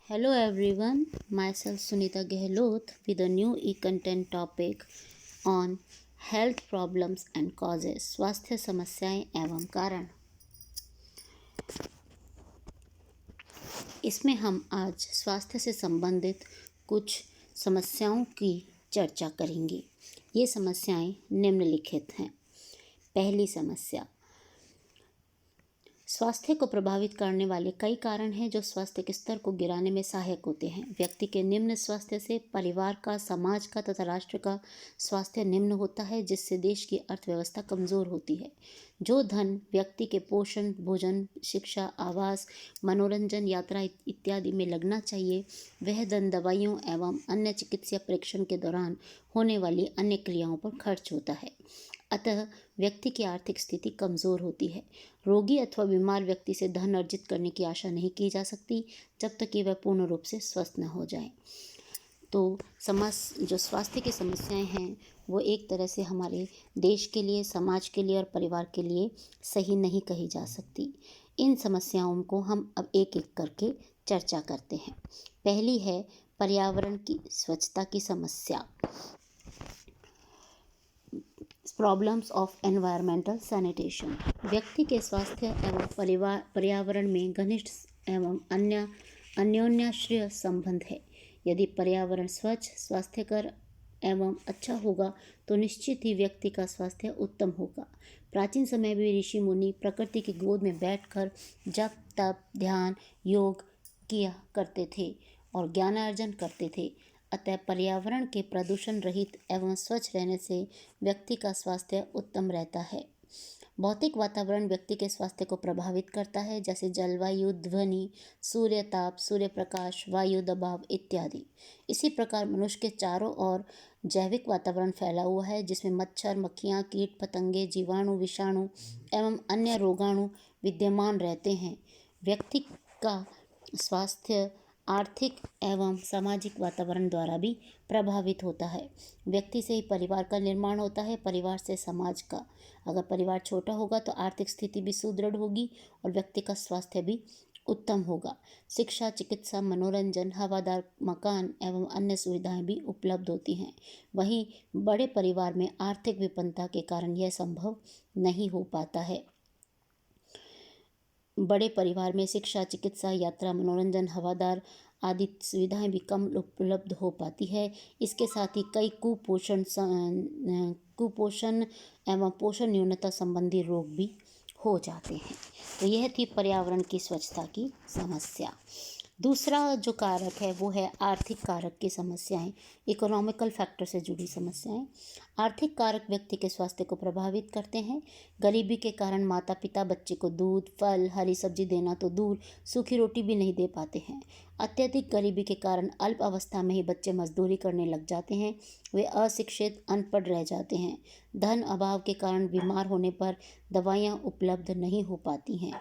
Hello everyone, myself Sunita Gehlot with a new e-content topic on health problems and causes, स्वास्थ्य समस्याएं एवं कारण। इसमें हम आज स्वास्थ्य से संबंधित कुछ समस्याओं की चर्चा करेंगे। ये समस्याएं निम्नलिखित हैं। पहली समस्या, स्वास्थ्य को प्रभावित करने वाले कई कारण हैं जो स्वास्थ्य के स्तर को गिराने में सहायक होते हैं। व्यक्ति के निम्न स्वास्थ्य से परिवार का, समाज का तथा राष्ट्र का स्वास्थ्य निम्न होता है, जिससे देश की अर्थव्यवस्था कमजोर होती है। जो धन व्यक्ति के पोषण, भोजन, शिक्षा, आवास, मनोरंजन, यात्रा इत्यादि में लगना चाहिए, वह धन दवाइयों एवं अन्य चिकित्सा परीक्षण के दौरान होने वाली अन्य क्रियाओं पर खर्च होता है। अतः व्यक्ति की आर्थिक स्थिति कमजोर होती है। रोगी अथवा बीमार व्यक्ति से धन अर्जित करने की आशा नहीं की जा सकती जब तक कि वह पूर्ण रूप से स्वस्थ न हो जाए। तो जो स्वास्थ्य की समस्याएं हैं वो एक तरह से हमारे देश के लिए, समाज के लिए और परिवार के लिए सही नहीं कही जा सकती। इन समस्याओं को हम अब एक एक करके चर्चा करते हैं। पहली है पर्यावरण की स्वच्छता की समस्या, प्रॉब्लम्स ऑफ एनवायरमेंटल सैनिटेशन। व्यक्ति के स्वास्थ्य एवं पर्यावरण में घनिष्ठ एवं अन्योन्याश्रय संबंध है। यदि पर्यावरण स्वच्छ, स्वास्थ्यकर एवं अच्छा होगा तो निश्चित ही व्यक्ति का स्वास्थ्य उत्तम होगा। प्राचीन समय में ऋषि मुनि प्रकृति की गोद में बैठकर जप, तप, ध्यान, योग किया करते थे और ज्ञानार्जन करते थे। अतः पर्यावरण के प्रदूषण रहित एवं स्वच्छ रहने से व्यक्ति का स्वास्थ्य उत्तम रहता है। भौतिक वातावरण व्यक्ति के स्वास्थ्य को प्रभावित करता है, जैसे जलवायु, ध्वनि, सूर्य ताप, सूर्य प्रकाश, वायु दबाव इत्यादि। इसी प्रकार मनुष्य के चारों ओर जैविक वातावरण फैला हुआ है, जिसमें मच्छर, मक्खियाँ, कीट पतंगे, जीवाणु, विषाणु एवं अन्य रोगाणु विद्यमान रहते हैं। व्यक्ति का स्वास्थ्य आर्थिक एवं सामाजिक वातावरण द्वारा भी प्रभावित होता है। व्यक्ति से ही परिवार का निर्माण होता है, परिवार से समाज का। अगर परिवार छोटा होगा तो आर्थिक स्थिति भी सुदृढ़ होगी और व्यक्ति का स्वास्थ्य भी उत्तम होगा। शिक्षा, चिकित्सा, मनोरंजन, हवादार मकान एवं अन्य सुविधाएं भी उपलब्ध होती हैं। वहीं बड़े परिवार में आर्थिक विपन्नता के कारण यह संभव नहीं हो पाता है। बड़े परिवार में शिक्षा, चिकित्सा, यात्रा, मनोरंजन, हवादार आदि सुविधाएं भी कम उपलब्ध हो पाती है। इसके साथ ही कई कुपोषण एवं पोषण न्यूनता संबंधी रोग भी हो जाते हैं। तो यह थी पर्यावरण की स्वच्छता की समस्या। दूसरा जो कारक है वो है आर्थिक कारक की समस्याएं, इकोनॉमिकल फैक्टर से जुड़ी समस्याएं। आर्थिक कारक व्यक्ति के स्वास्थ्य को प्रभावित करते हैं। गरीबी के कारण माता पिता बच्चे को दूध, फल, हरी सब्जी देना तो दूर, सूखी रोटी भी नहीं दे पाते हैं। अत्यधिक गरीबी के कारण अल्प अवस्था में ही बच्चे मजदूरी करने लग जाते हैं। वे अशिक्षित, अनपढ़ रह जाते हैं। धन अभाव के कारण बीमार होने पर दवाइयाँ उपलब्ध नहीं हो पाती हैं,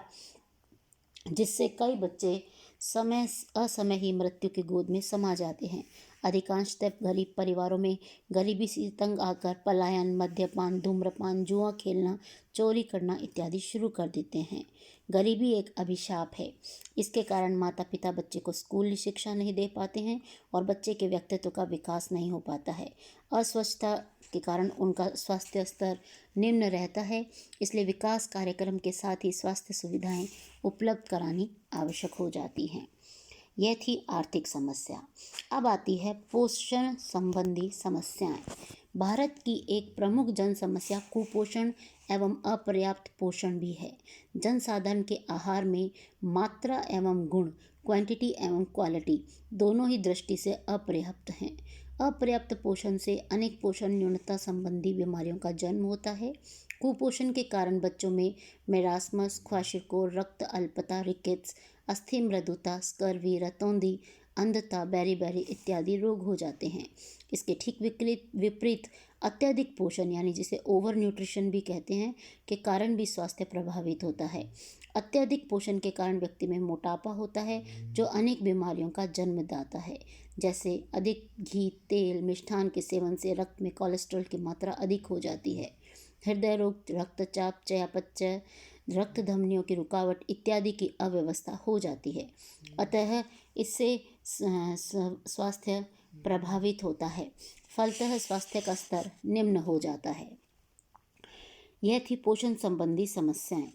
जिससे कई बच्चे असमय ही मृत्यु की गोद में समा जाते हैं। अधिकांशतः गरीब परिवारों में गरीबी से तंग आकर पलायन, मद्यपान, धूम्रपान, जुआ खेलना, चोरी करना इत्यादि शुरू कर देते हैं। गरीबी एक अभिशाप है। इसके कारण माता पिता बच्चे को स्कूली शिक्षा नहीं दे पाते हैं और बच्चे के व्यक्तित्व का विकास नहीं हो पाता है। अस्वच्छता के कारण उनका स्वास्थ्य स्तर निम्न रहता है। इसलिए विकास कार्यक्रम के साथ ही स्वास्थ्य सुविधाएं उपलब्ध करानी आवश्यक हो जाती हैं। यह थी आर्थिक समस्या। अब आती है पोषण संबंधी समस्याएं। भारत की एक प्रमुख जन समस्या कुपोषण एवं अपर्याप्त पोषण भी है। जनसाधारण के आहार में मात्रा एवं गुण, क्वांटिटी एवं क्वालिटी दोनों ही दृष्टि से अपर्याप्त हैं। अपर्याप्त पोषण से अनेक पोषण न्यूनता संबंधी बीमारियों का जन्म होता है। कुपोषण के कारण बच्चों में मेरास्मस, ख्वाशिरकोर, रक्त अल्पता, रिकेट्स, अस्थि मृदुता, स्कर्वी, रतौंधी, अंधता, बेरी इत्यादि रोग हो जाते हैं। इसके ठीक विपरीत अत्यधिक पोषण, यानी जिसे ओवर न्यूट्रिशन भी कहते हैं, के कारण भी स्वास्थ्य प्रभावित होता है। अत्यधिक पोषण के कारण व्यक्ति में मोटापा होता है, जो अनेक बीमारियों का जन्मदाता है, जैसे अधिक घी, तेल, मिष्ठान के सेवन से रक्त में कोलेस्ट्रॉल की मात्रा अधिक हो जाती है। हृदय रोग, रक्तचाप, चयापचय, रक्त धमनियों की रुकावट इत्यादि की अव्यवस्था हो जाती है। अतः इससे स्वास्थ्य प्रभावित होता है, फलतः स्वास्थ्य का स्तर निम्न हो जाता है। यह थी पोषण संबंधी समस्याएं।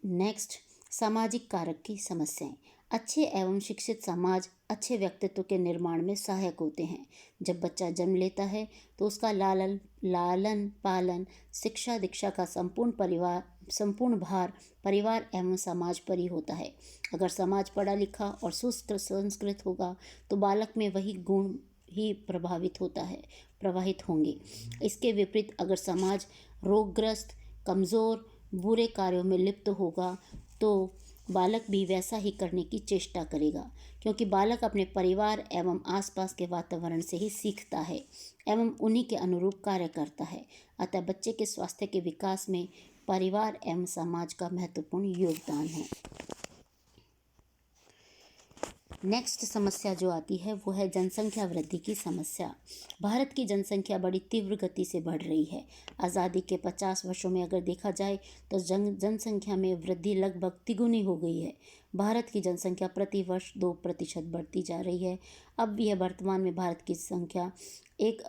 नेक्स्ट, सामाजिक कारक की समस्याएं। अच्छे एवं शिक्षित समाज अच्छे व्यक्तित्व के निर्माण में सहायक होते हैं। जब बच्चा जन्म लेता है तो उसका लालन पालन, शिक्षा दीक्षा का संपूर्ण भार परिवार एवं समाज पर ही होता है। अगर समाज पढ़ा लिखा और सुसंस्कृत होगा तो बालक में वही गुण ही प्रवाहित होंगे। इसके विपरीत अगर समाज रोगग्रस्त, कमज़ोर, बुरे कार्यों में लिप्त होगा तो बालक भी वैसा ही करने की चेष्टा करेगा, क्योंकि बालक अपने परिवार एवं आसपास के वातावरण से ही सीखता है एवं उन्हीं के अनुरूप कार्य करता है। अतः बच्चे के स्वास्थ्य के विकास में परिवार एवं समाज का महत्वपूर्ण योगदान है। नेक्स्ट समस्या जो आती है वो है जनसंख्या वृद्धि की समस्या। भारत की जनसंख्या बड़ी तीव्र गति से बढ़ रही है। आज़ादी के 50 वर्षों में अगर देखा जाए तो जनसंख्या में वृद्धि लगभग तिगुनी हो गई है। भारत की जनसंख्या प्रति वर्ष 2% बढ़ती जा रही है। अब यह वर्तमान में भारत की संख्या 1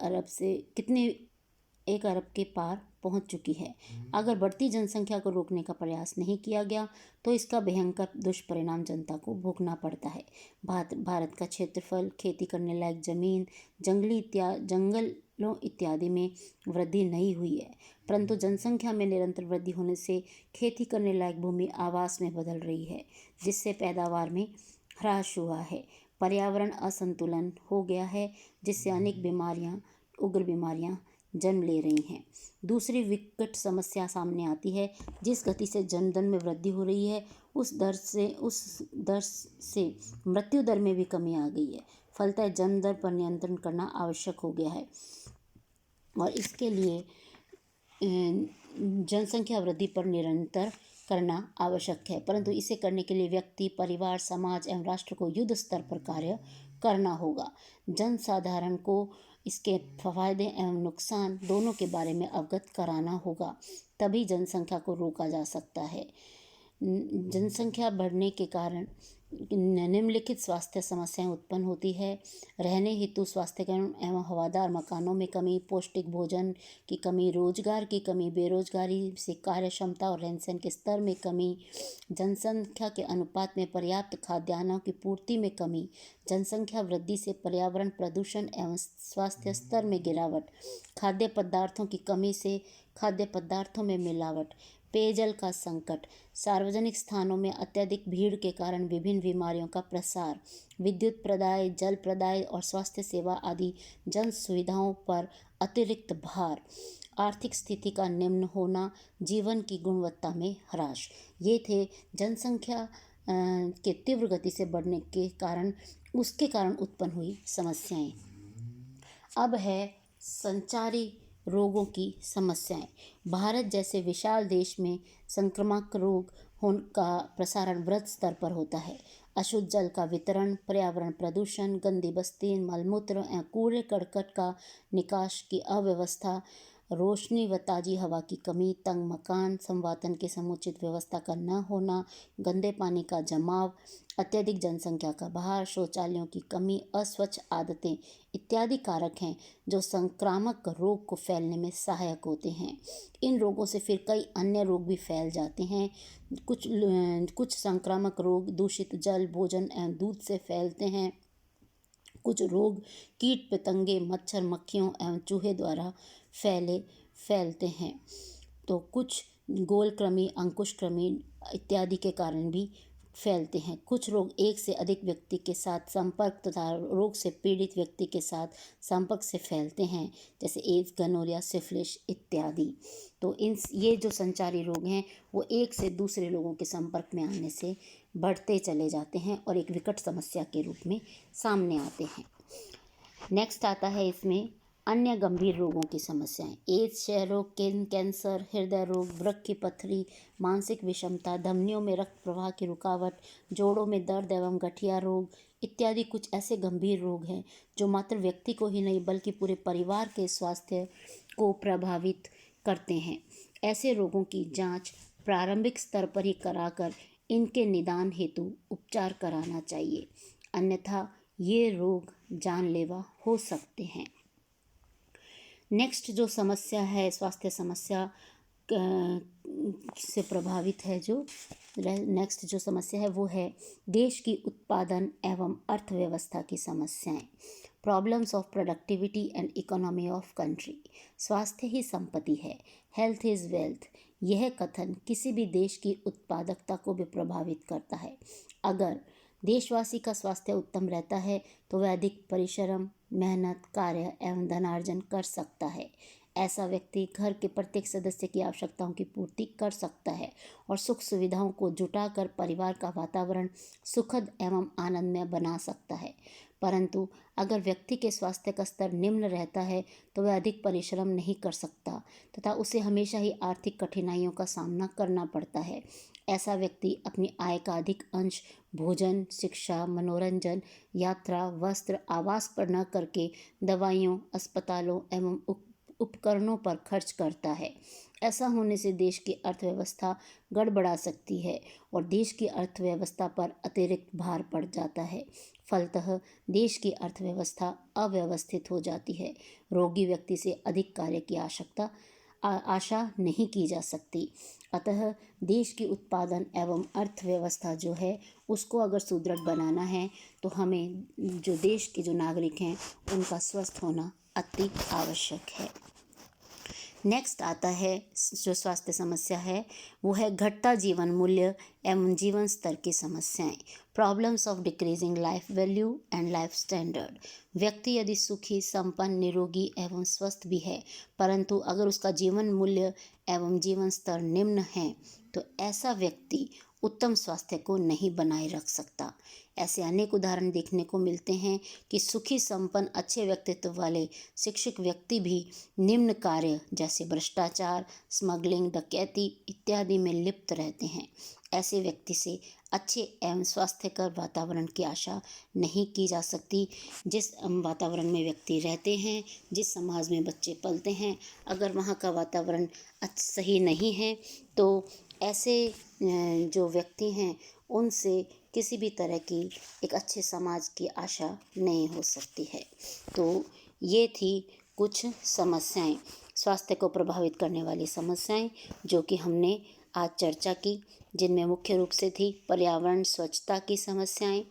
अरब के पार पहुंच चुकी है। अगर बढ़ती जनसंख्या को रोकने का प्रयास नहीं किया गया तो इसका भयंकर दुष्परिणाम जनता को भोगना पड़ता है। भारत का क्षेत्रफल, खेती करने लायक जमीन, जंगलों इत्यादि में वृद्धि नहीं हुई है, परंतु जनसंख्या में निरंतर वृद्धि होने से खेती करने लायक भूमि आवास में बदल रही है, जिससे पैदावार में ह्रास हुआ है। पर्यावरण असंतुलन हो गया है, जिससे अनेक उग्र बीमारियां जन्म ले रही हैं। दूसरी विकट समस्या सामने आती है। जिस गति से जन्मदर में वृद्धि हो रही है उस दर से मृत्यु दर में भी कमी आ गई है। फलतः जन्म दर पर नियंत्रण करना आवश्यक हो गया है और इसके लिए जनसंख्या वृद्धि पर निरंतर करना आवश्यक है, परंतु इसे करने के लिए व्यक्ति, परिवार, समाज एवं राष्ट्र को युद्ध स्तर पर कार्य करना होगा। जनसाधारण को इसके फायदे एवं नुकसान दोनों के बारे में अवगत कराना होगा, तभी जनसंख्या को रोका जा सकता है। जनसंख्या बढ़ने के कारण निम्नलिखित स्वास्थ्य समस्याएं उत्पन्न होती है। रहने हेतु स्वास्थ्यकरण एवं हवादार मकानों में कमी, पौष्टिक भोजन की कमी, रोजगार की कमी, बेरोजगारी से कार्य क्षमता और रहन सहन के स्तर में कमी, जनसंख्या के अनुपात में पर्याप्त खाद्यान्नों की पूर्ति में कमी, जनसंख्या वृद्धि से पर्यावरण प्रदूषण एवं स्वास्थ्य स्तर में गिरावट, खाद्य पदार्थों की कमी से खाद्य पदार्थों में मिलावट, पेयजल का संकट, सार्वजनिक स्थानों में अत्यधिक भीड़ के कारण विभिन्न बीमारियों का प्रसार, विद्युत प्रदाय, जल प्रदाय और स्वास्थ्य सेवा आदि जन सुविधाओं पर अतिरिक्त भार, आर्थिक स्थिति का निम्न होना, जीवन की गुणवत्ता में ह्रास। ये थे जनसंख्या के तीव्र गति से बढ़ने के कारण उसके कारण उत्पन्न हुई समस्याएं। अब है संचारी रोगों की समस्याएं। भारत जैसे विशाल देश में संक्रामक रोग का प्रसारण वृहद स्तर पर होता है। अशुद्ध जल का वितरण, पर्यावरण प्रदूषण, गंदी बस्ती, मलमूत्र एवं कूड़े करकट का निकास की अव्यवस्था, रोशनी व ताज़ी हवा की कमी, तंग मकान, संवातन के समुचित व्यवस्था का न होना, गंदे पानी का जमाव, अत्यधिक जनसंख्या का भार, शौचालयों की कमी, अस्वच्छ आदतें इत्यादि कारक हैं जो संक्रामक रोग को फैलने में सहायक होते हैं। इन रोगों से फिर कई अन्य रोग भी फैल जाते हैं। कुछ संक्रामक रोग दूषित जल, भोजन एवं दूध से फैलते हैं। कुछ रोग कीट पतंगे, मच्छर, मक्खियों एवं चूहे द्वारा फैलते हैं। तो कुछ गोलकृमि, अंकुशकृमि इत्यादि के कारण भी फैलते हैं। कुछ रोग एक से अधिक व्यक्ति के साथ संपर्क तथा रोग से पीड़ित व्यक्ति के साथ संपर्क से फैलते हैं, जैसे एड्स, गनोरिया, सिफिलिस इत्यादि। तो ये जो संचारी रोग हैं वो एक से दूसरे लोगों के संपर्क में आने से बढ़ते चले जाते हैं और एक विकट समस्या के रूप में सामने आते हैं। नेक्स्ट आता है इसमें अन्य गंभीर रोगों की समस्याएं। एड्स, क्षय रोग, कैंसर, हृदय रोग, वृक्क की पथरी, मानसिक विषमता, धमनियों में रक्त प्रवाह की रुकावट, जोड़ों में दर्द एवं गठिया रोग इत्यादि कुछ ऐसे गंभीर रोग हैं जो मात्र व्यक्ति को ही नहीं बल्कि पूरे परिवार के स्वास्थ्य को प्रभावित करते हैं। ऐसे रोगों की जांच प्रारंभिक स्तर पर ही कराकर इनके निदान हेतु उपचार कराना चाहिए। अन्यथा ये रोग जानलेवा हो सकते हैं। नेक्स्ट जो समस्या है, स्वास्थ्य समस्या से प्रभावित है, जो नेक्स्ट जो समस्या है वो है देश की उत्पादन एवं अर्थव्यवस्था की समस्याएं। Problems of productivity and economy of country. स्वास्थ्य ही संपत्ति है, हेल्थ इज़ वेल्थ। यह कथन किसी भी देश की उत्पादकता को भी प्रभावित करता है। अगर देशवासी का स्वास्थ्य उत्तम रहता है तो वह अधिक परिश्रम, मेहनत, कार्य एवं धनार्जन कर सकता है। ऐसा व्यक्ति घर के प्रत्येक सदस्य की आवश्यकताओं की पूर्ति कर सकता है और सुख सुविधाओं को जुटाकर परिवार का वातावरण सुखद एवं आनंदमय बना सकता है। परंतु अगर व्यक्ति के स्वास्थ्य का स्तर निम्न रहता है तो वह अधिक परिश्रम नहीं कर सकता तथा उसे हमेशा ही आर्थिक कठिनाइयों का सामना करना पड़ता है। ऐसा व्यक्ति अपनी आय का अधिक अंश भोजन, शिक्षा, मनोरंजन, यात्रा, वस्त्र, आवास पर न करके दवाइयों, अस्पतालों एवं उपकरणों पर खर्च करता है। ऐसा होने से देश की अर्थव्यवस्था गड़बड़ा सकती है और देश की अर्थव्यवस्था पर अतिरिक्त भार पड़ जाता है। फलतः देश की अर्थव्यवस्था अव्यवस्थित हो जाती है। रोगी व्यक्ति से अधिक कार्य की आशा नहीं की जा सकती। अतः देश की उत्पादन एवं अर्थव्यवस्था जो है उसको अगर सुदृढ़ बनाना है तो हमें जो देश के जो नागरिक हैं उनका स्वस्थ होना अति आवश्यक है। नेक्स्ट आता है जो स्वास्थ्य समस्या है वो है घटता जीवन मूल्य एवं जीवन स्तर की समस्याएं। Problems of decreasing life value and life standard. व्यक्ति यदि सुखी, संपन्न, निरोगी एवं स्वस्थ भी है परंतु अगर उसका जीवन मूल्य एवं जीवन स्तर निम्न है तो ऐसा व्यक्ति उत्तम स्वास्थ्य को नहीं बनाए रख सकता। ऐसे अनेक उदाहरण देखने को मिलते हैं कि सुखी, संपन्न, अच्छे व्यक्तित्व वाले शिक्षित व्यक्ति भी निम्न कार्य जैसे भ्रष्टाचार, स्मगलिंग, डकैती इत्यादि में लिप्त रहते हैं। ऐसे व्यक्ति से अच्छे एवं स्वास्थ्यकर वातावरण की आशा नहीं की जा सकती। जिस वातावरण में व्यक्ति रहते हैं, जिस समाज में बच्चे पलते हैं, अगर वहाँ का वातावरण सही नहीं है तो ऐसे जो व्यक्ति हैं उनसे किसी भी तरह की एक अच्छे समाज की आशा नहीं हो सकती है। तो ये थी कुछ समस्याएं, स्वास्थ्य को प्रभावित करने वाली समस्याएं जो कि हमने आज चर्चा की, जिनमें मुख्य रूप से थी पर्यावरण, स्वच्छता की समस्याएं,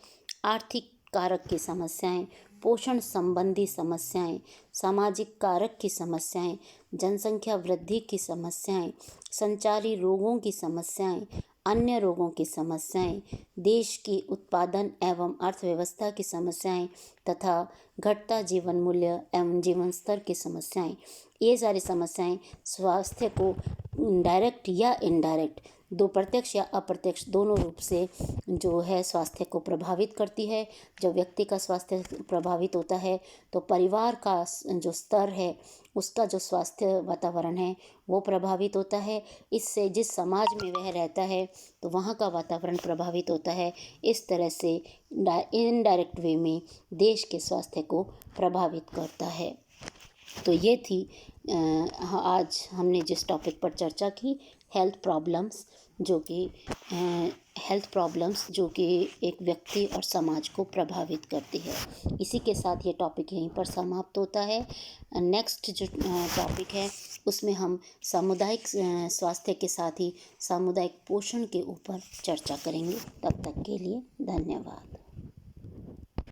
आर्थिक कारक की समस्याएं, पोषण संबंधी समस्याएं, सामाजिक कारक की समस्याएं, जनसंख्या वृद्धि की समस्याएं, संचारी रोगों की समस्याएं, अन्य रोगों की समस्याएं, देश की उत्पादन एवं अर्थव्यवस्था की समस्याएं तथा घटता जीवन मूल्य एवं जीवन स्तर की समस्याएं। ये सारी समस्याएं स्वास्थ्य को डायरेक्ट या इनडायरेक्ट, दो प्रत्यक्ष या अप्रत्यक्ष दोनों रूप से जो है स्वास्थ्य को प्रभावित करती है। जब व्यक्ति का स्वास्थ्य प्रभावित होता है तो परिवार का जो स्तर है उसका जो स्वास्थ्य वातावरण है वो प्रभावित होता है। इससे जिस समाज में वह रहता है तो वहाँ का वातावरण प्रभावित होता है। इस तरह से इनडायरेक्ट वे में देश के स्वास्थ्य को प्रभावित करता है। तो ये थी आज हमने जिस टॉपिक पर चर्चा की, हेल्थ प्रॉब्लम्स जो कि एक व्यक्ति और समाज को प्रभावित करती है। इसी के साथ ये टॉपिक यहीं पर समाप्त होता है। नेक्स्ट जो टॉपिक है उसमें हम सामुदायिक स्वास्थ्य के साथ ही सामुदायिक पोषण के ऊपर चर्चा करेंगे। तब तक के लिए धन्यवाद।